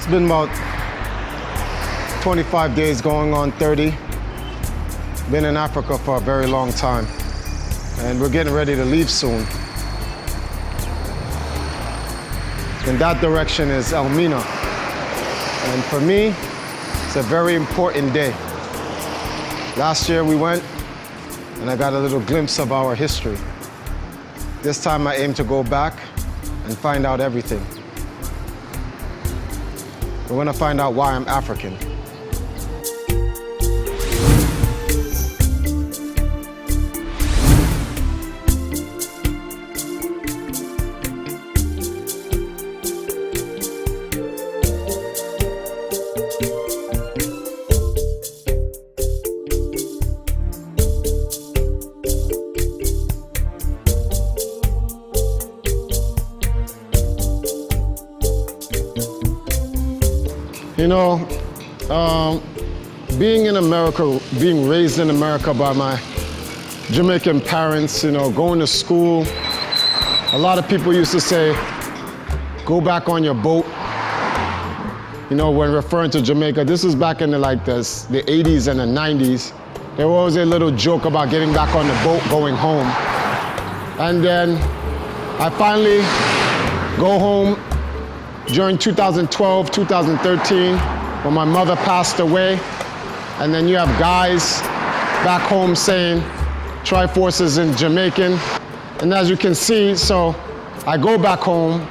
It's been about 25 days going on 30. Been in Africa for a very long time. And we're getting ready to leave soon. In that direction is Elmina. And for me, it's a very important day. Last year we went and I got a little glimpse of our history. This time I aim to go back and find out everything. We're going to find out why I'm African. You know, being in America, being raised in America by my Jamaican parents, you know, going to school, a lot of people used to say, go back on your boat, you know, when referring to Jamaica. This was back in the 80s and the 90s. There was a little joke about getting back on the boat, going home. And then I finally go home during 2012, 2013, when my mother passed away. And then you have guys back home saying TriForce is in Jamaican. And as you can see, so I go back home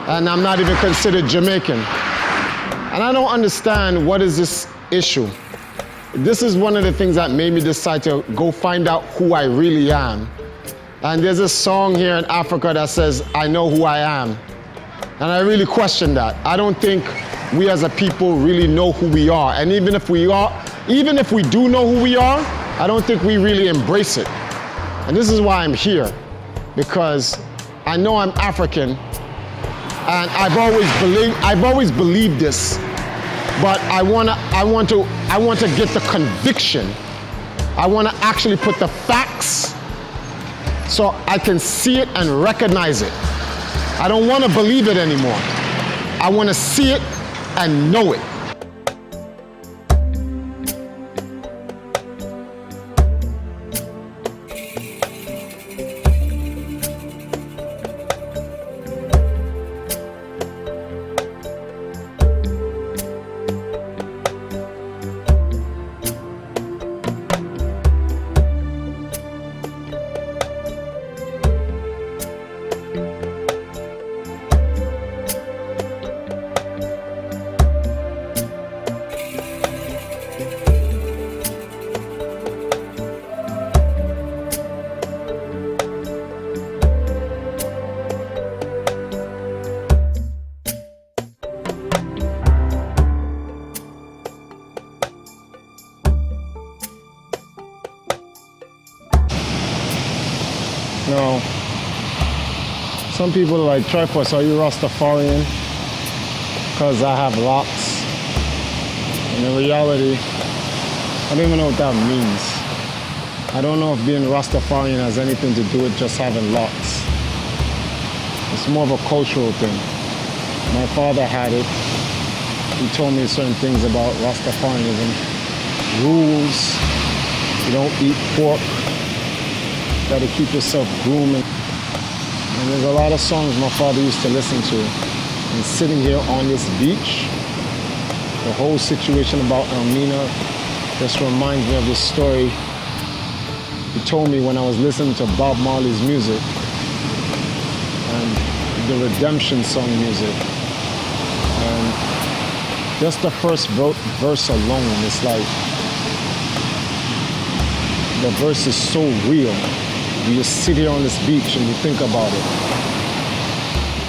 and I'm not even considered Jamaican. And I don't understand what is this issue. This is one of the things that made me decide to go find out who I really am. And there's a song here in Africa that says, I know who I am. And I really question that. I don't think we as a people really know who we are. And even if we do know who we are, I don't think we really embrace it. And this is why I'm here, because I know I'm African, and I've always believed this, but I want to get the conviction. I want to actually put the facts so I can see it and recognize it. I don't want to believe it anymore. I want to see it and know it. No. Some people are like, TriForce, are you Rastafarian? Because I have locks. And in reality, I don't even know what that means. I don't know if being Rastafarian has anything to do with just having locks. It's more of a cultural thing. My father had it. He told me certain things about Rastafarianism. Rules, you don't eat pork. Got to keep yourself grooming. And there's a lot of songs my father used to listen to. And sitting here on this beach, the whole situation about Elmina just reminds me of this story he told me when I was listening to Bob Marley's music and the Redemption song music. And just the first verse alone, it's like, the verse is so real. You just sit here on this beach and you think about it.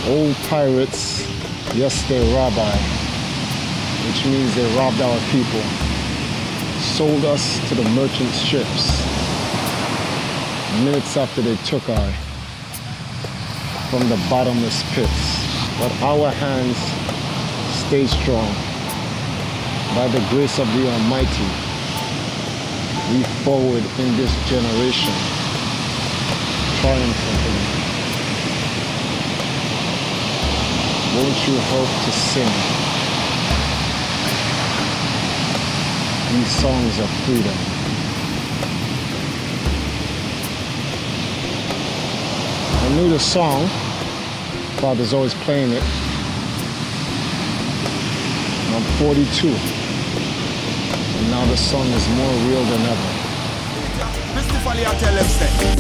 Old pirates, yes, they robbed I, which means they robbed our people, sold us to the merchant ships. Minutes after they took I from the bottomless pits. But our hands stay strong. By the grace of the Almighty, we forward in this generation. Triumphantly. Won't you help to sing these songs of freedom. I knew the song. Father's always playing it. I'm 42. And now the song is more real than ever.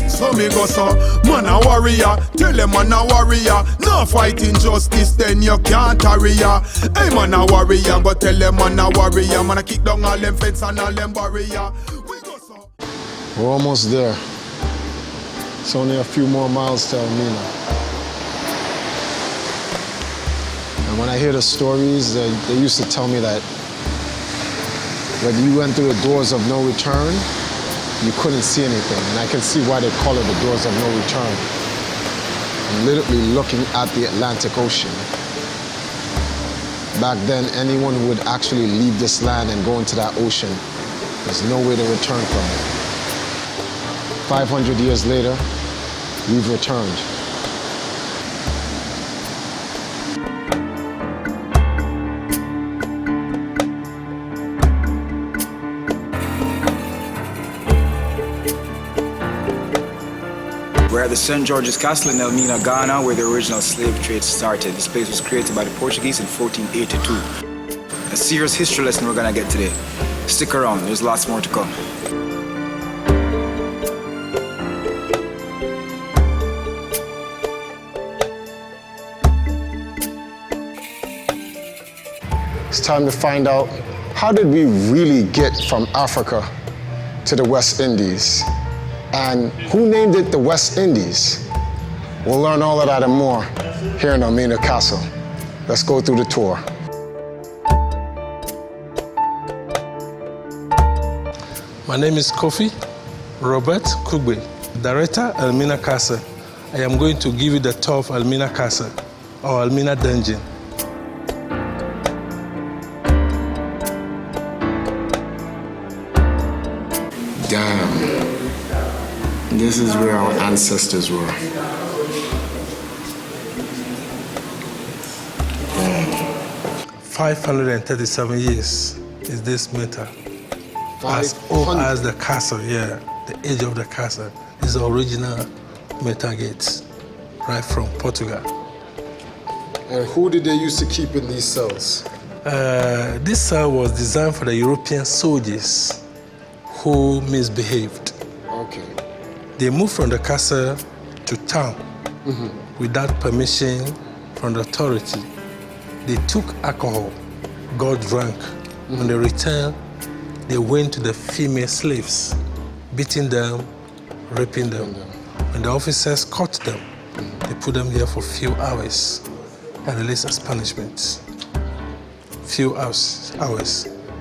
So me go so, man a warrior. Tell them man a warrior. No fighting justice, then you can't tarry ya. Hey man a warrior, but tell them man a warrior. Man a kick down all them fence and all them barrier. We go so. We're almost there. It's only a few more miles to Elmina. And when I hear the stories, they used to tell me that when you went through the doors of no return, you couldn't see anything. And I can see why they call it the doors of no return. I'm literally looking at the Atlantic Ocean. Back then, anyone who would actually leave this land and go into that ocean, there's no way to return from it. 500 years later, we've returned. We're at the St. George's Castle in Elmina, Ghana, where the original slave trade started. This place was created by the Portuguese in 1482. A serious history lesson we're gonna get today. Stick around, there's lots more to come. It's time to find out, how did we really get from Africa to the West Indies? And who named it the West Indies? We'll learn all of that and more here in Elmina Castle. Let's go through the tour. My name is Kofi Robert Kugbe, Director, Elmina Castle. I am going to give you the tour of Elmina Castle, or Elmina Dungeon. Damn. This is where our ancestors were. 537 years is this metal. As old as the castle, yeah. The age of the castle is the original metal gates, right from Portugal. And who did they used to keep in these cells? This cell was designed for the European soldiers who misbehaved. Okay. They moved from the castle to town without permission from the authority. They took alcohol, got drunk. When they returned, they went to the female slaves, beating them, raping them. When the officers caught them, they put them here for a few hours and released as punishment. Few hours.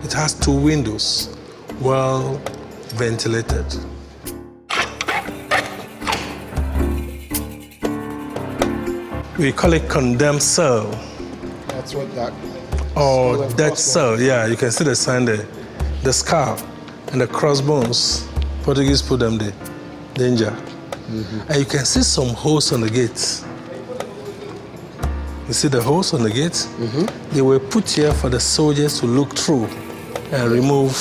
It has 2 windows, well ventilated. We call it condemned cell. That's what that... Or dead cell, yeah, you can see the sign there. The skull and the crossbones, Portuguese put them there, danger. And you can see some holes on the gates. You see the holes on the gates? They were put here for the soldiers to look through and remove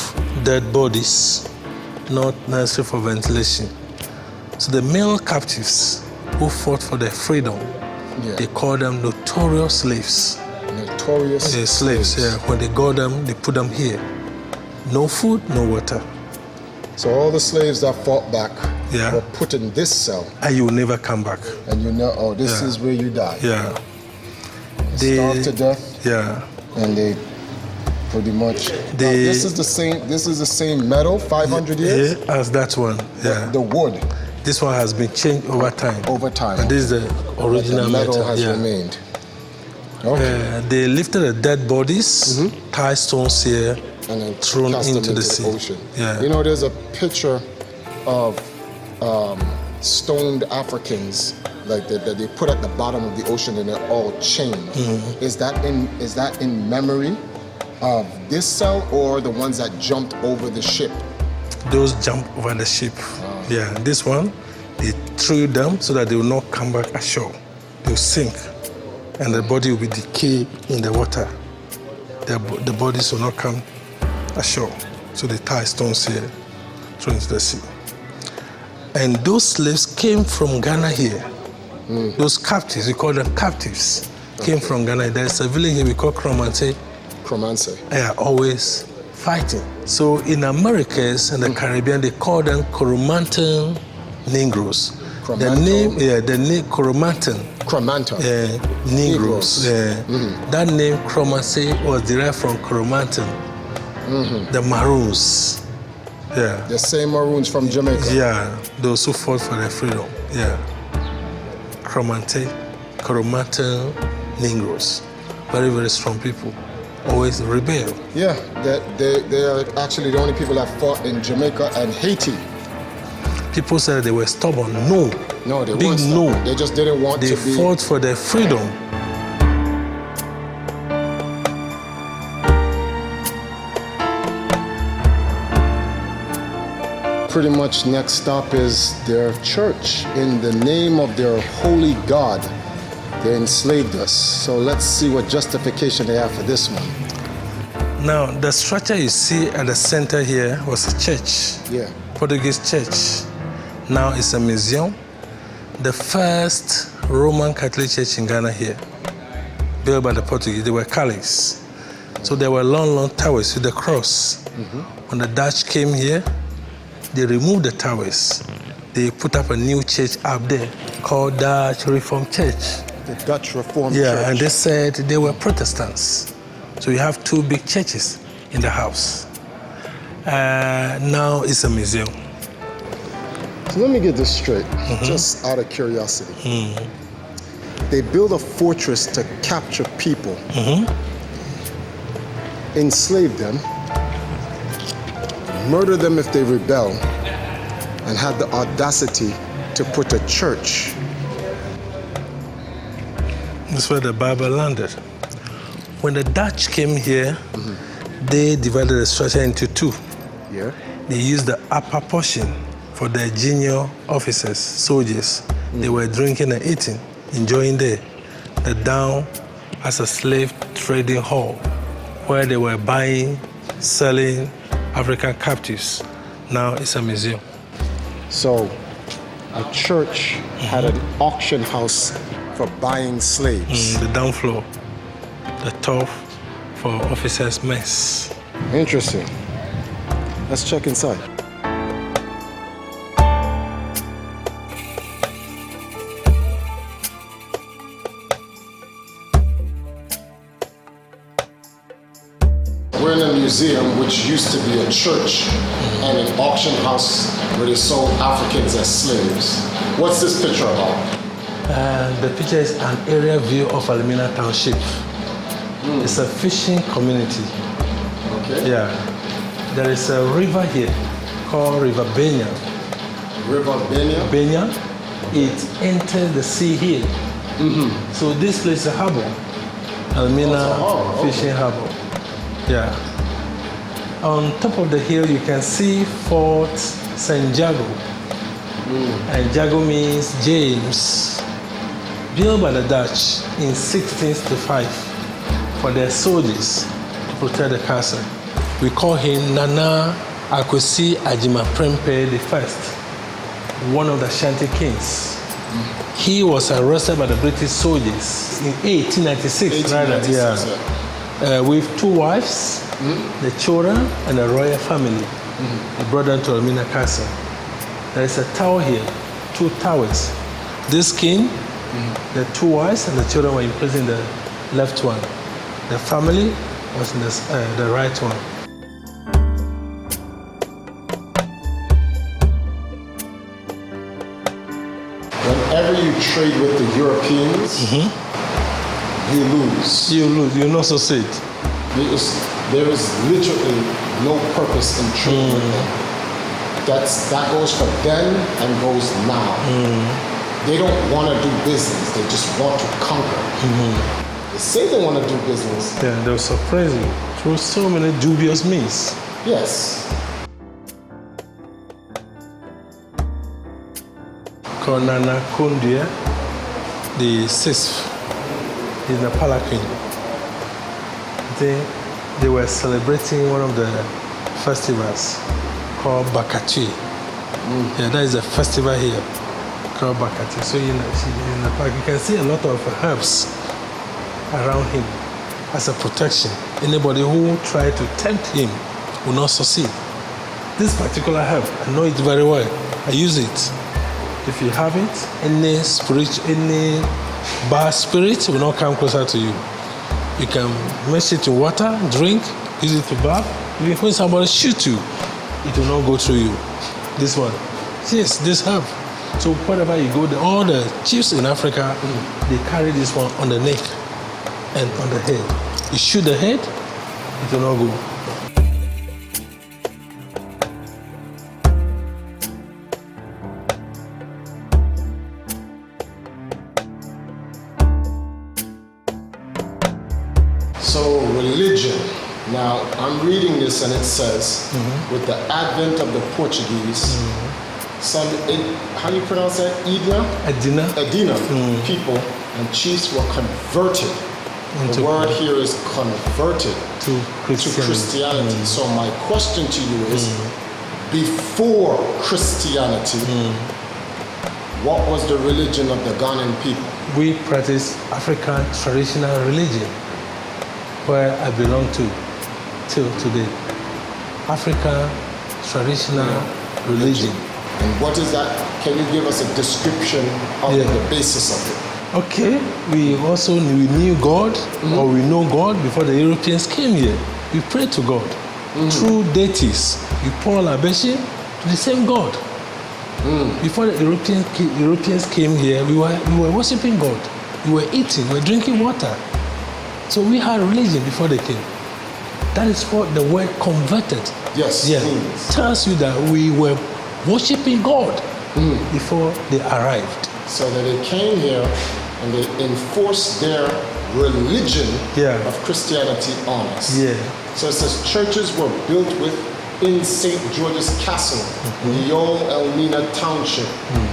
dead bodies, not necessary for ventilation. So the male captives who fought for their freedom, they call them notorious slaves. Notorious slaves, yeah. When they got them, they put them here. No food, no water. So all the slaves that fought back Yeah. were put in this cell. And you will never come back. And you know, oh, this Yeah. is where you die. Yeah. Starved to death. Yeah. And they pretty much. They- Now, this is the same. This is the same metal. 500 years. Yeah, as that one. Yeah. The wood This one has been changed over time. over time. And this is the original the metal has yeah. remained. Okay. They lifted the dead bodies, tied stones here, And then thrown cast them into the sea. ocean. Yeah. You know, there's a picture of stoned Africans like that they put at the bottom of the ocean and they're all chained. Is that in memory of this cell or the ones that jumped over the ship? Those jump over the ship. Yeah, this one, they threw them so that they will not come back ashore. They will sink, and the body will be decayed in the water. The bodies will not come ashore. So they tie stones here, throw into the sea. And those slaves came from Ghana here. Those captives, we call them captives, came from Ghana. There's a village here we call Cromante. Cromance. They are always fighting. So in Americas and the Caribbean, they call them Coromantun Negroes. The name Coromantun. Cromanta. Negroes. That name Cromance was derived from Coromantun, the Maroons. Yeah. The same Maroons from Jamaica. Yeah, those who fought for their freedom. Yeah. Coromantun Negroes. Very, very strong people. Always rebel. Yeah, they are actually the only people that fought in Jamaica and Haiti. People said they were stubborn. No. No, they Big weren't no. stubborn. They just didn't want They to be... fought for their freedom. Pretty much next stop is their church. In the name of their holy God, they enslaved us. So let's see what justification they have for this one. Now, the structure you see at the center here was a church. Yeah. Portuguese church. Now it's a museum. The first Roman Catholic church in Ghana here, built by the Portuguese. They were Catholics. So there were long, long towers with the cross. When the Dutch came here, they removed the towers. They put up a new church up there called Dutch Reformed Church. The Dutch Reformed Yeah, Church. and they said they were Protestants. So you have two big churches in the house. Now it's a museum. So let me get this straight, just out of curiosity. They build a fortress to capture people, enslave them, murder them if they rebel, and had the audacity to put a church. That's where the Bible landed. When the Dutch came here, they divided the structure into two. Yeah. They used the upper portion for their junior officers, soldiers. They were drinking and eating, enjoying there. The down as a slave trading hall, where they were buying, selling African captives. Now it's a museum. So a church had an auction house for buying slaves. The down floor, the top for officers' mess. Interesting. Let's check inside. We're in a museum which used to be a church and an auction house where they sold Africans as slaves. What's this picture about? The picture is an area view of Elmina Township. It's a fishing community. Okay. Yeah. There is a river here called River Benya. River Benya? Benya, it enters the sea here. So this place is a harbor. Elmina Fishing Harbor. Yeah. On top of the hill, you can see Fort St. Jago. And Jago means James. Built by the Dutch in 1665 for their soldiers to protect the castle. We call him Nana Akwesi Ajima Prempeh I, one of the Ashanti kings. He was arrested by the British soldiers in 1896, with two wives, the children, and the royal family. They brought them to Elmina Castle. There is a tower here, two towers. This king, the two wives, and the children were imprisoned in the left one. The family was in the right one. Whenever you trade with the Europeans, you lose. You lose, you not succeed. There is literally no purpose in trading with them. That goes for then and goes now. They don't want to do business, they just want to conquer. They say they want to do business. Yeah, they'll surprise you through so many dubious means. Yes. Nana Kundya, the sixth, is the palanquin. They were celebrating one of the festivals called Bakatui. Yeah, that is a festival here called Bakatui. So in the park, you can see a lot of herbs around him as a protection. Anybody who try to tempt him will not succeed. This particular herb, I know it very well. I use it. If you have it, any bad spirit will not come closer to you. You can mix it in water, drink, use it to bath. Even when somebody shoots you, it will not go through you. This one. Yes, this herb. So wherever you go, all the chiefs in Africa, they carry this one on the neck and on the head. You shoot the head, it will not go. So religion. Now I'm reading this and it says, with the advent of the Portuguese, some, how do you pronounce that? Edina people and chiefs were converted. The word here is converted to Christianity. So my question to you is, before Christianity, what was the religion of the Ghanaian people? We practice African traditional religion, where I belong to till today. African traditional religion. And what is that? Can you give us a description of the basis of it? Okay, we knew God, or we know God before the Europeans came here. We pray to God through deities. We pour libation to the same God. Before the Europeans came here, we were worshiping God. We were eating, we were drinking water. So we had religion before they came. That is what the word converted. Yes. Tells you that we were worshiping God before they arrived. So that they came here and they enforced their religion of Christianity on us. So it says churches were built in St. George's Castle, in the old Elmina Township,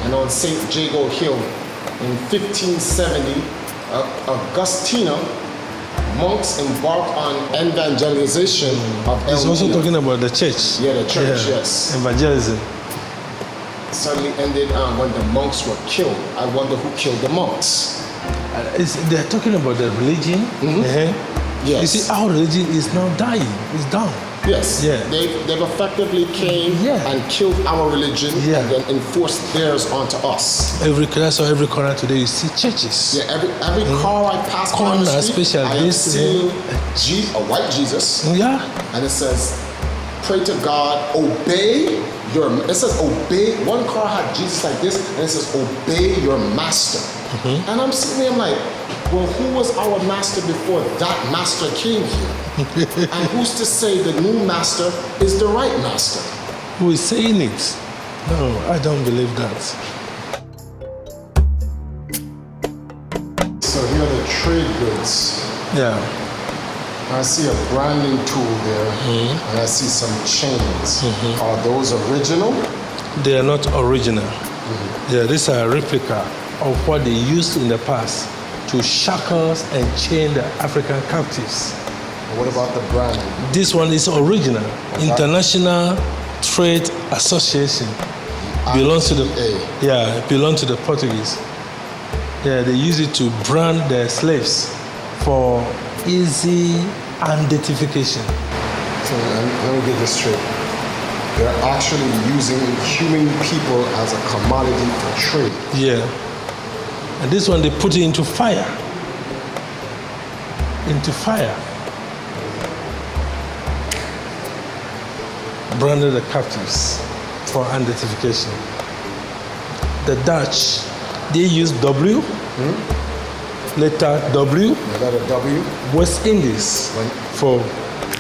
and on St. Jago Hill. In 1570, Augustina monks embarked on evangelization of Elmina. He's also talking about the church. Yeah, the church, yes. Evangelism. Suddenly ended when the monks were killed. I wonder who killed the monks. They're talking about the religion. Yes. You see, our religion is now dying. It's down. Yes. They've effectively came and killed our religion and then enforced theirs onto us. Every corner today you see churches. Yeah, every car I pass on the street, I am seeing a white Jesus. Yeah. And it says, pray to God, obey it says obey. One car had Jesus like this, and it says obey your master. And I'm sitting there, I'm like, well, who was our master before that master came here? And who's to say the new master is the right master? Who is saying it? No, I don't believe that. So here are the trade goods. Yeah. I see a branding tool there, and I see some chains. Are those original? They are not original. Yeah, these are a replica of what they used in the past to shackle and chain the African captives. What about the branding? This one is original. International Trade Association. Belongs to the belongs to the Portuguese. Yeah, they use it to brand their slaves for easy identification. So let me get this straight. They're actually using human people as a commodity for trade. Yeah. And this one they put it into fire. Branded the captives for identification. The Dutch, they use W. Letter W. Letter W. West Indies for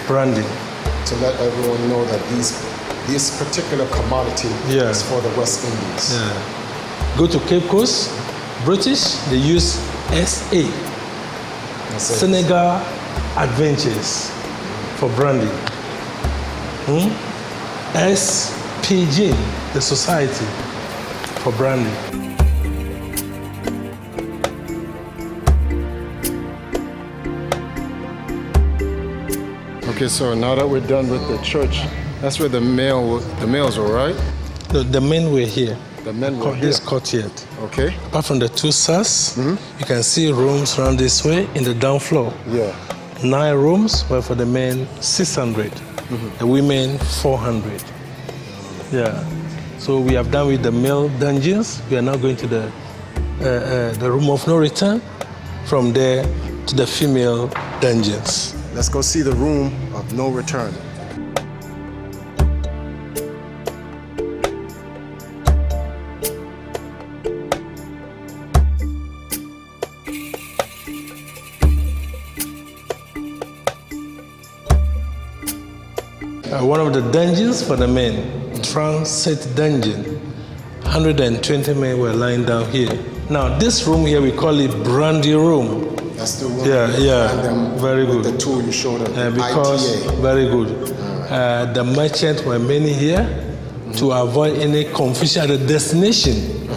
branding. To let everyone know that this particular commodity is for the West Indies. Yeah. Go to Cape Coast, British, they use SA. Senegal Adventures for branding. SPG, the society, for branding. Okay, so now that we're done with the church That's where the males were, right? The men were here. The men were here. This courtyard. Okay. Apart from the two cells, you can see rooms around this way in the down floor. Yeah. 9 rooms were for the men, 600. The women, 400. Yeah. So we have done with the male dungeons. We are now going to the room of no return. From there to the female dungeons. Let's go see the room of no return. One of the dungeons for the men, transit dungeon. 120 men were lying down here. Now this room here, we call it brandy room. That's the room. Yeah, very good. The tool you showed them. Because, ITA. very good. The merchants were many here to avoid any confusion at the destination.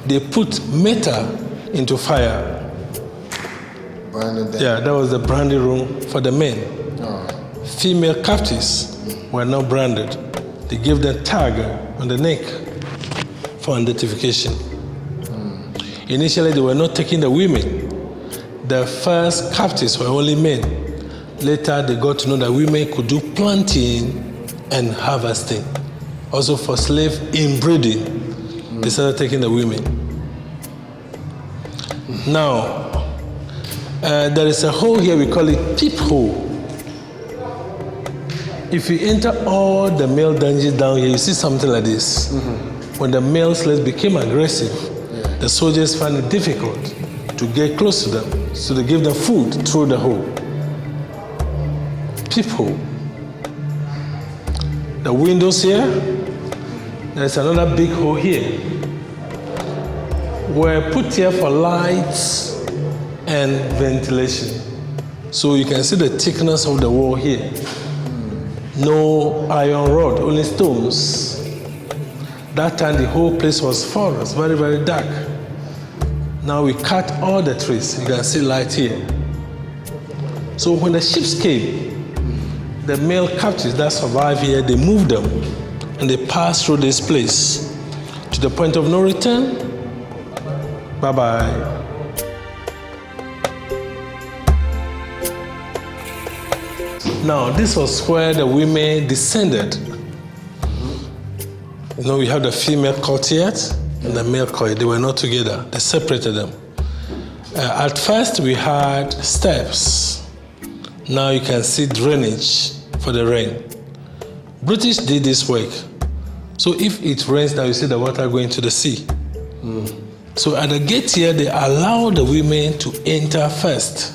They put metal into fire. Yeah, that was the brandy room for the men. Female captives were not branded. They gave them tag on the neck for identification. Initially, they were not taking the women. The first captives were only men. Later, they got to know that women could do planting and harvesting. Also for slave inbreeding, they started taking the women. Now, there is a hole here, we call it peephole. If you enter all the male dungeons down here, you see something like this. When the male slaves became aggressive, the soldiers found it difficult to get close to them, so they gave them food through the hole. Peephole. The windows here, there's another big hole here. Were put here for lights and ventilation. So you can see the thickness of the wall here. No iron rod, only stones. That time the whole place was forest, very, very dark. Now we cut all the trees. You can see light here. So when the ships came, the male captives that survived here, they moved them and they passed through this place to the point of no return. Bye-bye. Now, this was where the women descended. You know, we have the female courtyard and the male courtyard. They were not together. They separated them. At first, we had steps. Now you can see drainage for the rain. British did this work. So if it rains now, you see the water going to the sea. So at the gate here, they allow the women to enter first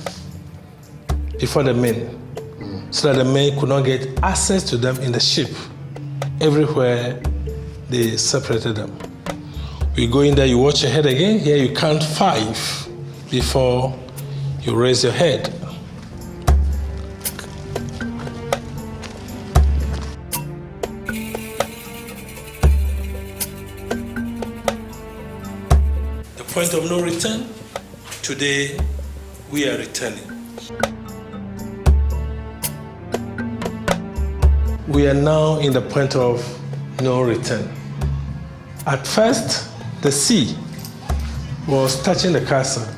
before the men, so that the men could not get access to them in the ship. Everywhere they separated them. You go in there, you watch your head again. Here you count 5 before you raise your head. The point of no return. Today we are returning. We are now in the point of no return. At first, the sea was touching the castle.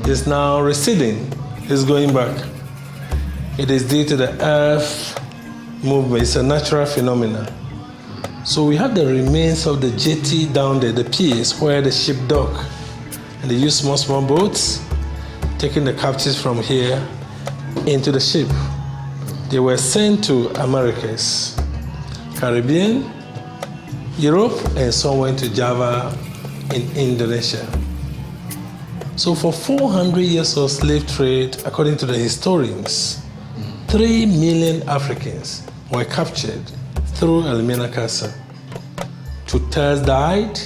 It's now receding. It's going back. It is due to the earth movement. It's a natural phenomenon. So we have the remains of the jetty down there, the piers where the ship dock. And they use small boats, taking the captives from here into the ship. They were sent to Americas, Caribbean, Europe, and some went to Java in Indonesia. So for 400 years of slave trade, according to the historians, 3 million Africans were captured through Elmina Castle. 2/3 died,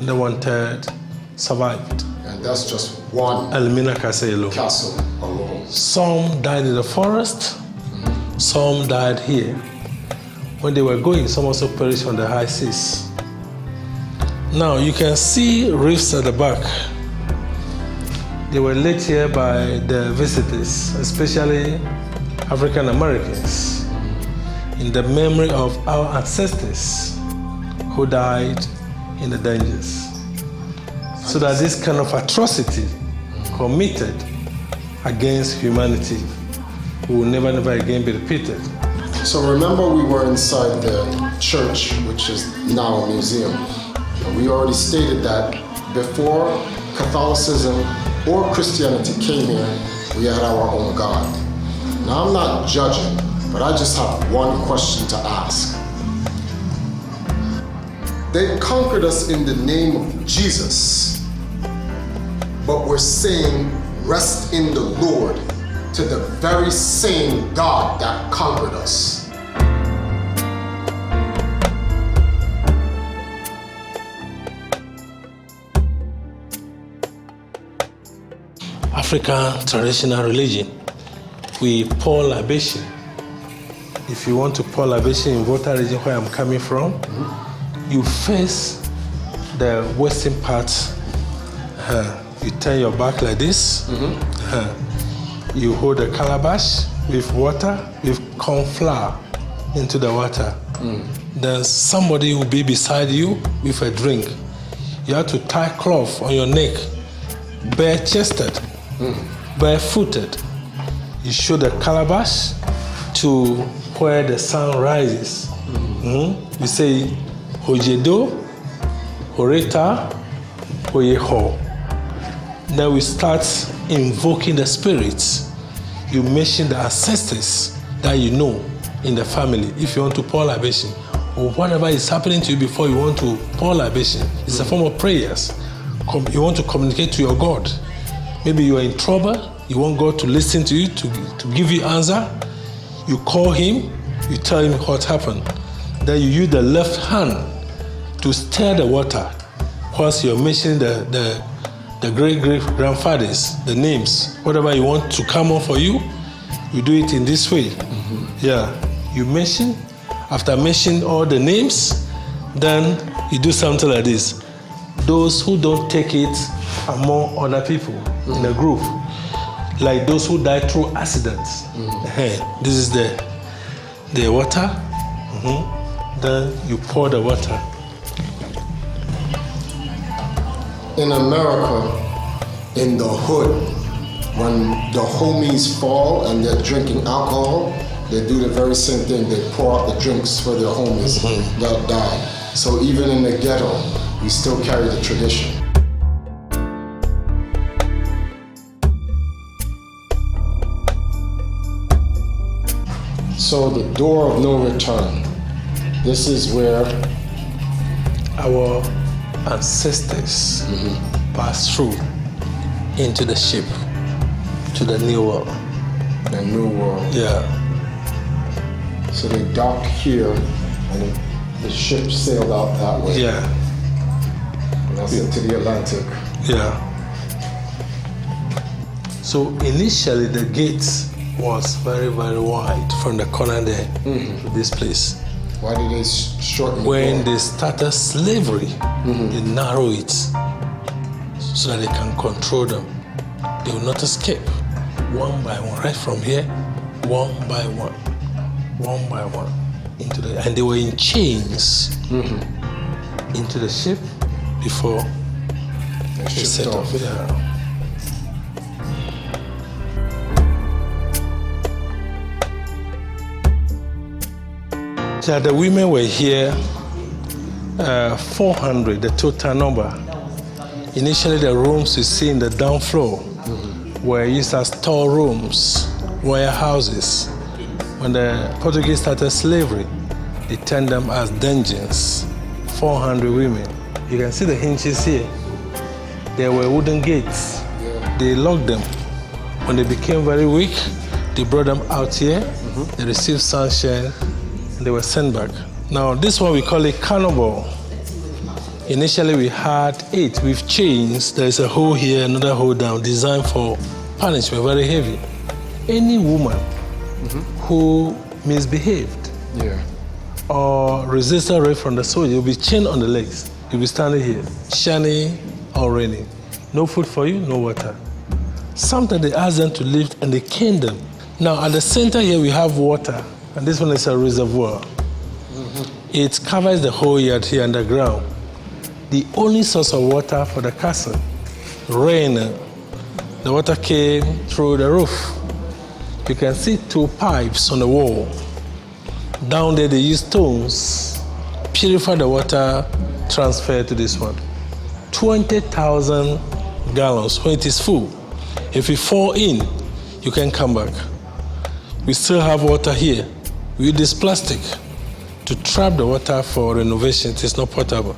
and the 1/3 survived. And that's just one Elmina Castle alone. castle alone. Some died in the forest, some died here. When they were going, some also perished on the high seas. Now you can see reefs at the back. They were laid here by the visitors, especially African Americans. in the memory of our ancestors who died in the dangers. So that this kind of atrocity committed against humanity will never again be repeated. So remember, we were inside the church, which is now a museum. And we already stated that before Catholicism or Christianity came here, we had our own God. Now, I'm not judging, but I just have one question to ask. They conquered us in the name of Jesus, but we're saying rest in the Lord to the very same God that conquered us. African traditional religion, we pour libation. If you want to pour libation in Volta region where I'm coming from, you face the western part. You turn your back like this. You hold a calabash with water, with corn flour into the water. Then somebody will be beside you with a drink. You have to tie cloth on your neck, bare-chested, barefooted. You show the calabash to where the sun rises. You say, Hojedo, Horeta, Hoyeho. Then we start invoking the spirits. You mention the ancestors that you know in the family. If you want to pour libation, or whatever is happening to you before you want to pour libation, it's a form of prayers. You want to communicate to your God. Maybe you are in trouble, you want God to listen to you, to give you answer. You call him, you tell him what happened. Then you use the left hand to stir the water whilst you're mentioning the great-grandfathers, the names, whatever you want to come on for you, you do it in this way. Yeah, you mention, after mentioning all the names, then you do something like this. Those who don't take it among other people in a group, like those who die through accidents. This is the water. Then you pour the water. In America, in the hood, when the homies fall and they're drinking alcohol, they do the very same thing. They pour out the drinks for their homies that died. So even in the ghetto, we still carry the tradition. So the door of no return. This is where our ancestors passed through into the ship to the new world. The new world. Yeah. So they docked here and the ship sailed out that way. Yeah. And that's into the Atlantic. Yeah. So initially the gate was very, very wide from the corner there to this place. Why did they shorten it? When they started slavery, they narrow it so that they can control them. They will not escape. One by one, right from here, one by one, into the, and they were in chains into the ship before they set off. Yeah. Yeah, the women were here, 400, the total number. Initially, the rooms you see in the down floor were used as storerooms, warehouses. When the Portuguese started slavery, they turned them as dungeons. 400 women. You can see the hinges here. There were wooden gates. They locked them. When they became very weak, they brought them out here. They received sunshine. They were sent back. Now, this one we call a cannibal. Initially, we had 8 with chains. There's a hole here, another hole down, designed for punishment, very heavy. Any woman who misbehaved or resisted rape from the soldier will be chained on the legs. You'll be standing here, shining or raining. No food for you, no water. Sometimes they asked them to live and they caned them. Now, at the center here, we have water. And this one is a reservoir. It covers the whole yard here underground. The only source of water for the castle, rain, the water came through the roof. You can see 2 pipes on the wall. Down there they use stones, purify the water, transfer to this one. 20,000 gallons when it is full. If you fall in, you can come back. We still have water here. We use this plastic to trap the water for renovation. It is not potable.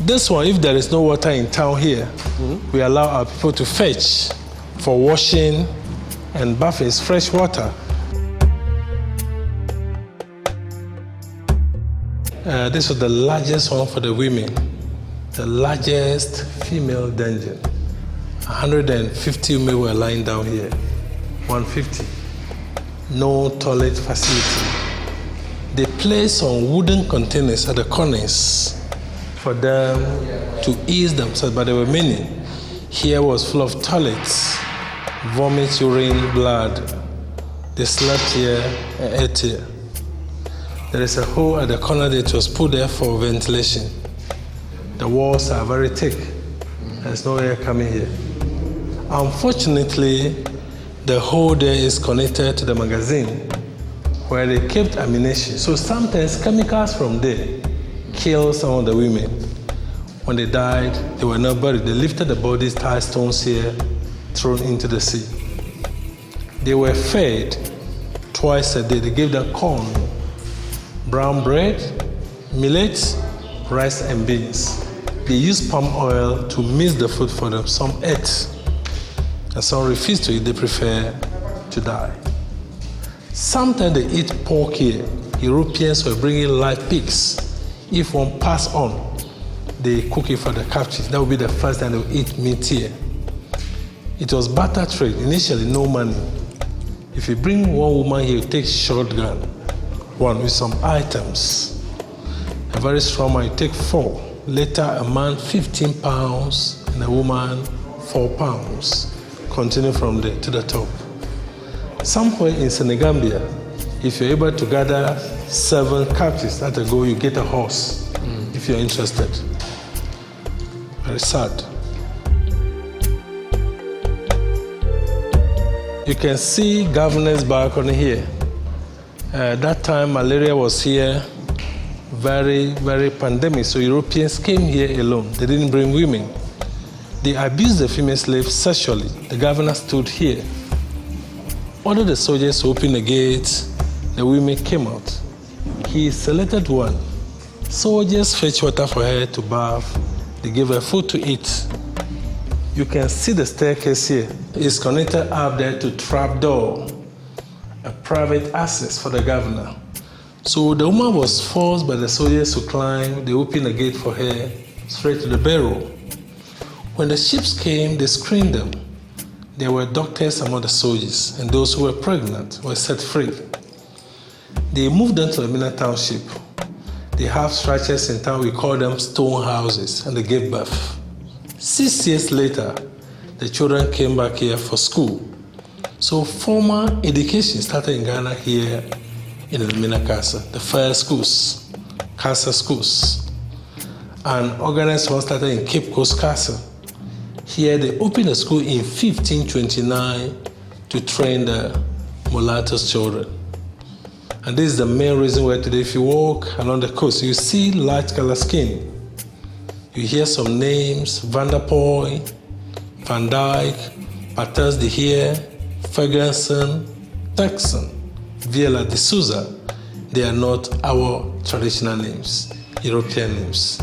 This one, if there is no water in town here, we allow our people to fetch for washing and bathing. It's fresh water. This was the largest one for the women, the largest female dungeon. 150 women were lying down here, 150. No toilet facility. They placed some wooden containers at the corners for them to ease themselves, but there were many. Here was full of toilets, vomit, urine, blood. They slept here and ate here. There is a hole at the corner that was put there for ventilation. The walls are very thick. There's no air coming here. Unfortunately, the hole there is connected to the magazine where they kept ammunition. So sometimes chemicals from there kill some of the women. When they died, they were not buried. They lifted the bodies, tied stones here, thrown into the sea. They were fed twice a day. They gave them corn, brown bread, millet, rice, and beans. They used palm oil to mix the food for them. Some ate, and some refused to eat. They prefer to die. Sometimes they eat pork here. Europeans were bringing live pigs. If one pass on, they cook it for the captives. That would be the first time they would eat meat here. It was barter trade. Initially, no money. If you bring one woman here, you take shotgun, one with some items. A very strong man, you take 4. Later, a man 15 pounds and a woman 4 pounds. Continue from there to the top. Somewhere in Senegambia, if you're able to gather 7 captives at a go, you get a horse if you're interested. Very sad. You can see governor's balcony here. That time malaria was here, very, very pandemic. So Europeans came here alone. They didn't bring women. They abused the female slaves sexually. The governor stood here. Ordered the soldiers to open the gates. The women came out. He selected one. Soldiers fetched water for her to bath. They gave her food to eat. You can see the staircase here. It's connected up there to trapdoor, a private access for the governor. So the woman was forced by the soldiers to climb. They opened the gate for her straight to the barrel. When the ships came, they screened them. There were doctors among the soldiers, and those who were pregnant were set free. They moved them to Elmina township. They have structures in town, we call them stone houses, and they gave birth. 6 years later, the children came back here for school. So formal education started in Ghana here in Elmina Castle, the first schools, Castle schools. And organized one started in Cape Coast Castle. Here they opened a school in 1529 to train the mulattoes children. And this is the main reason why today if you walk along the coast, you see light color skin. You hear some names, Van der Poy, Van Dyke, Patas de Heer, Ferguson, Texan, Villa de Souza. They are not our traditional names, European names.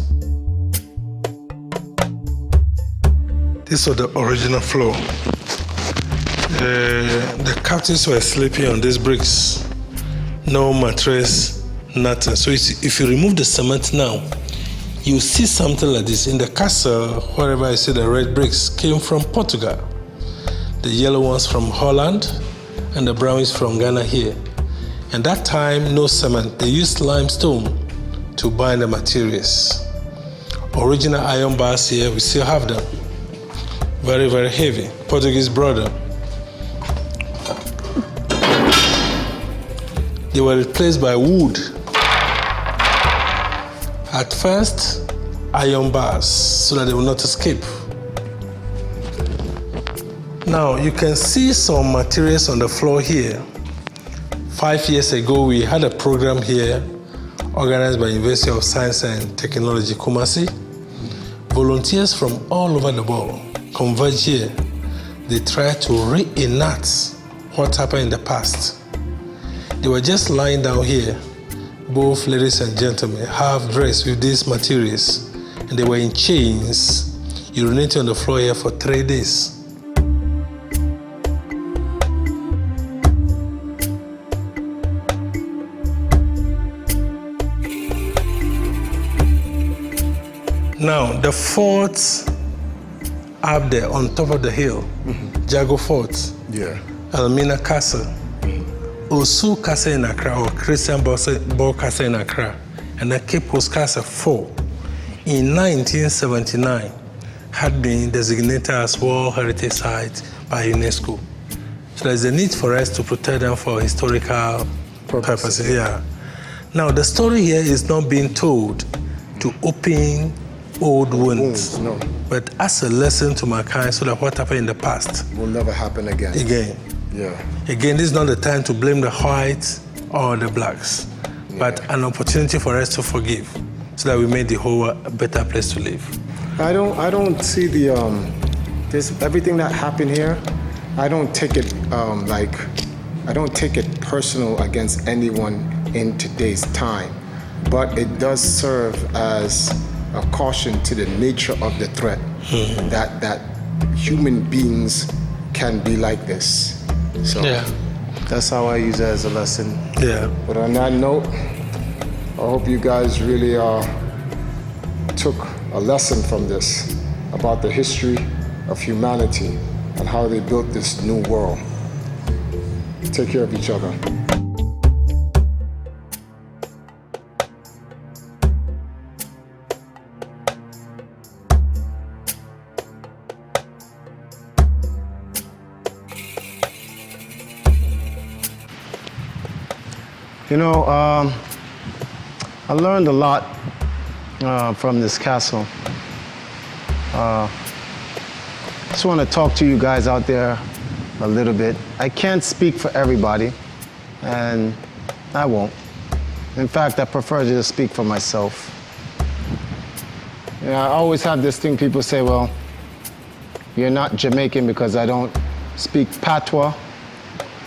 This was the original floor. The captives were sleeping on these bricks. No mattress, nothing. So if you remove the cement now, you see something like this. In the castle, wherever I see the red bricks, came from Portugal. The yellow ones from Holland, and the brown is from Ghana here. And that time, no cement. They used limestone to bind the materials. Original iron bars here, we still have them. Very, very heavy. Portuguese brought them. they were replaced by wood. At first, iron bars so that they will not escape. Now, you can see some materials on the floor here. 5 years ago, we had a program here organized by University of Science and Technology, Kumasi. Volunteers from all over the world converge here. They try to reenact what happened in the past. They were just lying down here, both ladies and gentlemen, half dressed with these materials, and they were in chains, urinating on the floor here for 3 days. Now, the forts up there on top of the hill, Jago Fort, Elmina Castle, Osu Castle in Accra, or Christian Ball Castle in Accra, and the Cape Coast Castle 4, in 1979, had been designated as World Heritage Site by UNESCO. So there's a need for us to protect them for historical purposes. Yeah. Now, the story here is not being told to open old wounds, no. But as a lesson to mankind so that what happened in the past will never happen again. Yeah. Again, this is not the time to blame the whites or the blacks, but an opportunity for us to forgive so that we make the whole world a better place to live. I don't see the this everything that happened here. I don't take it I don't take it personal against anyone in today's time, but it does serve as a caution to the nature of the threat, that human beings can be like this. So that's how I use it as a lesson. Yeah. But on that note, I hope you guys really took a lesson from this about the history of humanity and how they built this new world. Take care of each other. You know, I learned a lot from this castle. Just want to talk to you guys out there a little bit. I can't speak for everybody, and I won't. In fact, I prefer to just speak for myself. You know, I always have this thing, people say, well, you're not Jamaican because I don't speak patois,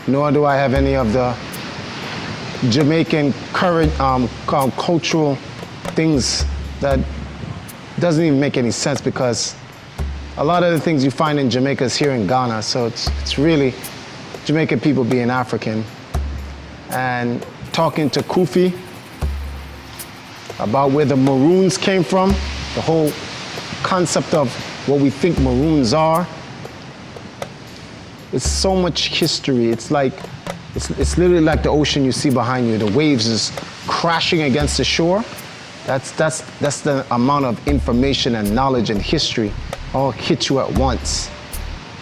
nor do I have any of the Jamaican current cultural things that doesn't even make any sense, because a lot of the things you find in Jamaica is here in Ghana, so it's really Jamaican people being African. And talking to Kofi about where the Maroons came from, the whole concept of what we think Maroons are, it's so much history. It's like It's literally like the ocean you see behind you. The waves is crashing against the shore. That's the amount of information and knowledge and history all hit you at once.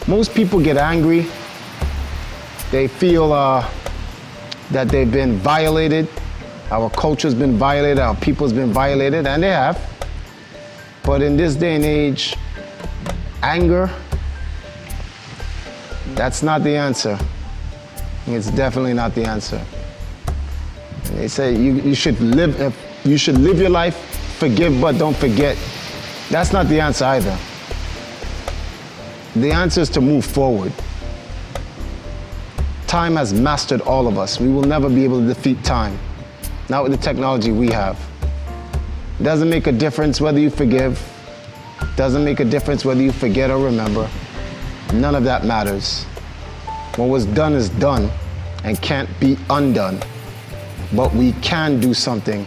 Most people get angry. They feel that they've been violated. Our culture's been violated, our people's been violated, and they have. But in this day and age, anger, that's not the answer. It's definitely not the answer. They say you should live your life, forgive but don't forget. That's not the answer either. The answer is to move forward. Time has mastered all of us. We will never be able to defeat time, not with the technology we have. It doesn't make a difference whether you forgive. It doesn't make a difference whether you forget or remember. None of that matters. What was done is done and can't be undone. But we can do something.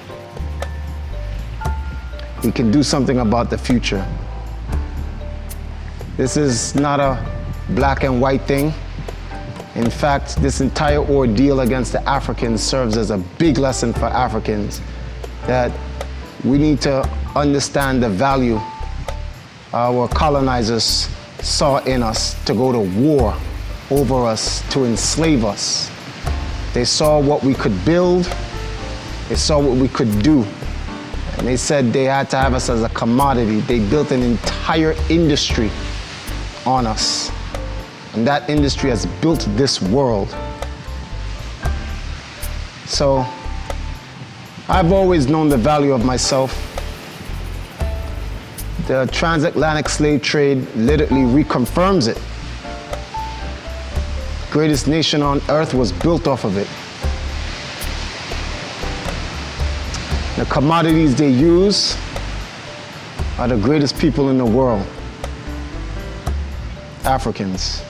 We can do something about the future. This is not a black and white thing. In fact, this entire ordeal against the Africans serves as a big lesson for Africans that we need to understand the value our colonizers saw in us to go to war over us, to enslave us. They saw what we could build. They saw what we could do. And they said they had to have us as a commodity. They built an entire industry on us. And that industry has built this world. So I've always known the value of myself. The transatlantic slave trade literally reconfirms it. Greatest nation on earth was built off of it. The commodities they use are the greatest people in the world. Africans.